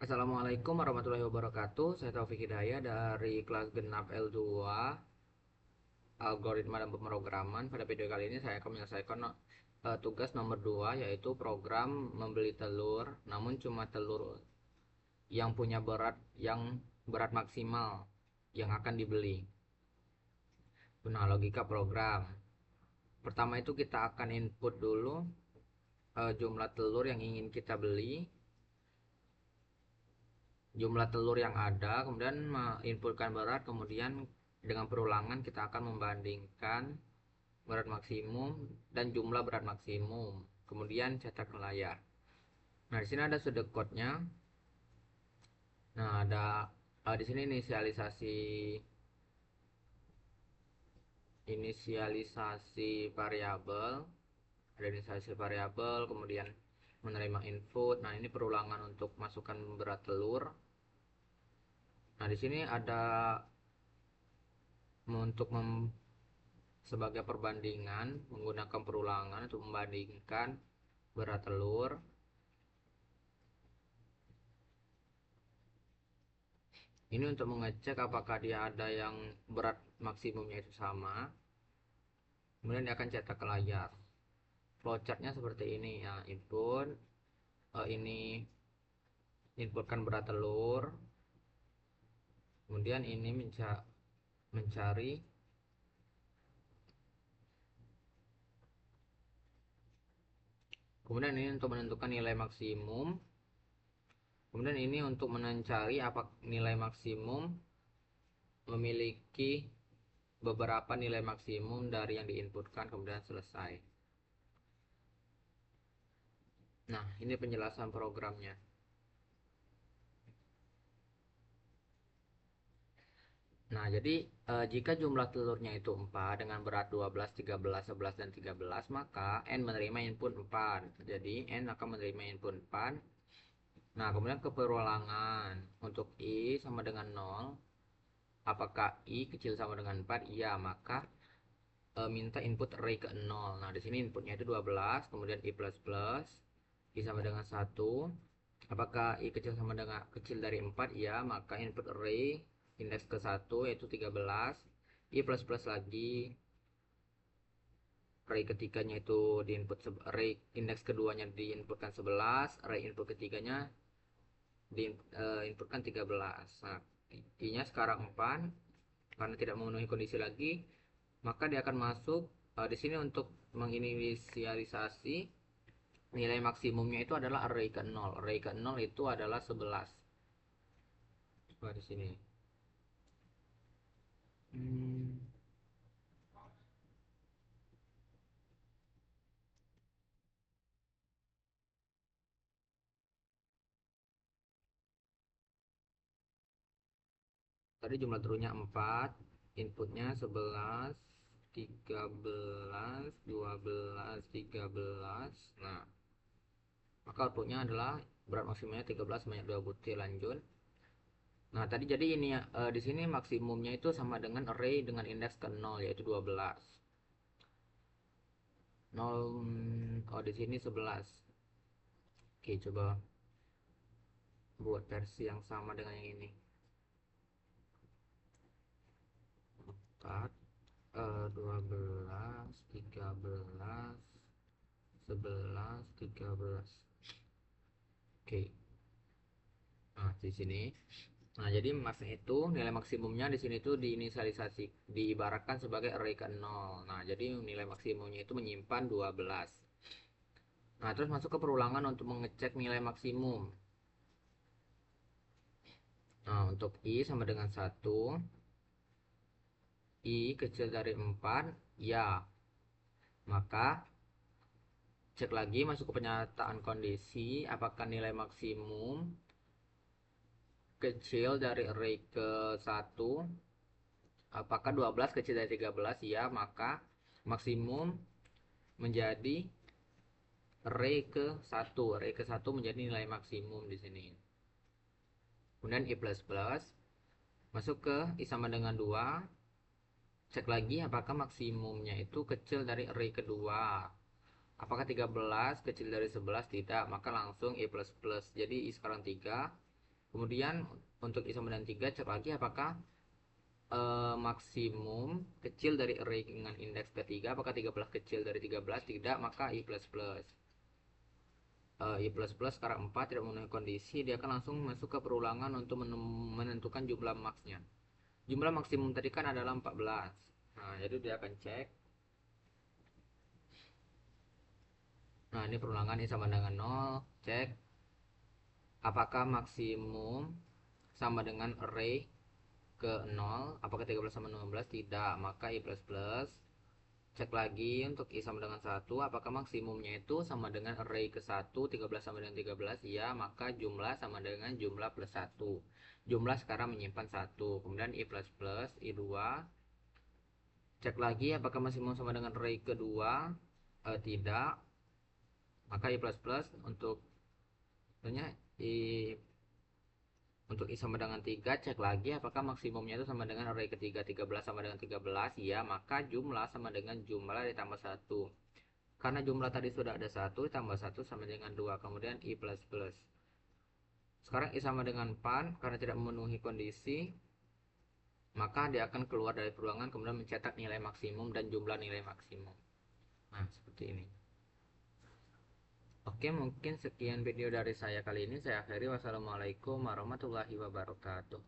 Assalamualaikum warahmatullahi wabarakatuh. Saya Taufik Hidayah dari kelas genap L2 Algoritma dan Pemrograman. Pada video kali ini saya akan menyelesaikan tugas nomor 2, yaitu program membeli telur, namun cuma telur yang punya berat maksimal yang akan dibeli. Nah, logika program. Pertama itu kita akan input dulu jumlah telur yang ingin kita beli, jumlah telur yang ada, kemudian menginputkan berat, kemudian dengan perulangan kita akan membandingkan berat maksimum dan jumlah berat maksimum, kemudian cetak ke layar. Nah, di sini ada code-nya. Nah, ada di sini inisialisasi variabel, ada inisialisasi variabel, kemudian menerima input. Nah, ini perulangan untuk masukkan berat telur. Nah, di sini ada untuk sebagai perbandingan menggunakan perulangan untuk membandingkan berat telur. Ini untuk mengecek apakah dia ada yang berat maksimumnya itu sama. Kemudian dia akan cetak ke layar. Flowchartnya seperti ini ya. Ini inputkan berat telur. Kemudian ini mencari. Kemudian ini untuk menentukan nilai maksimum. Kemudian ini untuk mencari apa nilai maksimum memiliki beberapa nilai maksimum dari yang diinputkan, kemudian selesai. Nah, ini penjelasan programnya. Nah, jadi jika jumlah telurnya itu 4 dengan berat 12, 13, 11, dan 13, maka N menerima input 4. Jadi N akan menerima input 4. Nah, kemudian ke perulangan. Untuk I sama dengan 0. Apakah I kecil sama dengan 4? Iya, maka minta input array ke 0. Nah, di sini inputnya itu 12, kemudian I plus plus, I sama dengan 1. Apakah I kecil sama dengan kecil dari 4? Iya, maka input array indeks ke 1 yaitu 13. I plus plus lagi, array ketiganya itu diinput, array indeks keduanya diinputkan 11, array input ketiganya diinputkan 13. Nah, I nya sekarang 4 karena tidak memenuhi kondisi lagi, maka dia akan masuk di sini untuk menginisialisasi nilai maksimumnya itu adalah array ke 0. Array ke 0 itu adalah 11. Coba di sini. Tadi jumlah turunnya 4, inputnya 11, 13, 12, 13. Nah, maka outputnya adalah berat maksimumnya 13 banyak 2 butir. Lanjut. Nah, tadi jadi ini ya, di sini maksimumnya itu sama dengan array dengan indeks ke 0 yaitu 12. 0, oh di sini 11. Oke, coba buat versi yang sama dengan yang ini. 4, 12, 13, 11, 13. Oke. Nah, di sini. Nah, jadi maksudnya itu nilai maksimumnya di sini tuh diinisialisasi, diibaratkan sebagai array ke 0. Nah, jadi nilai maksimumnya itu menyimpan 12. Nah, terus masuk ke perulangan untuk mengecek nilai maksimum. Nah, untuk I sama dengan 1. I kecil dari 4, ya. Maka cek lagi masuk ke penyataan kondisi apakah nilai maksimum kecil dari array ke 1. Apakah 12 kecil dari 13? Ya, maka maksimum menjadi array ke 1. Array ke 1 menjadi nilai maksimum di sini. Kemudian I plus plus masuk ke I sama dengan 2. Cek lagi apakah maksimumnya itu kecil dari array kedua. Apakah 13 kecil dari 11? Tidak, maka langsung I plus plus. Jadi I sekarang 3. Kemudian untuk I sama dengan 3 cek lagi apakah maksimum kecil dari array dengan indeks ketiga, apakah 13 kecil dari 13, tidak, maka I plus plus. I plus plus sekarang 4 tidak memenuhi kondisi, dia akan langsung masuk ke perulangan untuk menentukan jumlah maksnya. Jumlah maksimum tadi kan adalah 14. Nah, jadi dia akan cek. Nah, ini perulangan I sama dengan 0, cek apakah maksimum sama dengan array ke 0, apakah 13 sama 16, tidak, maka I plus plus. Cek lagi untuk I sama dengan 1, apakah maksimumnya itu sama dengan array ke 1, 13 sama dengan 13, iya, maka jumlah sama dengan jumlah plus 1. Jumlah sekarang menyimpan 1. Kemudian I plus plus, I2. Cek lagi apakah maksimum sama dengan array kedua, tidak, maka I plus plus. Untuk tentunya untuk I sama dengan 3, cek lagi apakah maksimumnya itu sama dengan array ketiga, 13 sama dengan 13, ya, maka jumlah sama dengan jumlah ditambah 1. Karena jumlah tadi sudah ada 1, tambah 1 sama dengan 2, kemudian I plus plus. Sekarang I sama dengan 4, karena tidak memenuhi kondisi, maka dia akan keluar dari perulangan, kemudian mencetak nilai maksimum dan jumlah nilai maksimum. Nah, seperti ini. Oke, mungkin sekian video dari saya kali ini. Saya akhiri. Wassalamualaikum warahmatullahi wabarakatuh.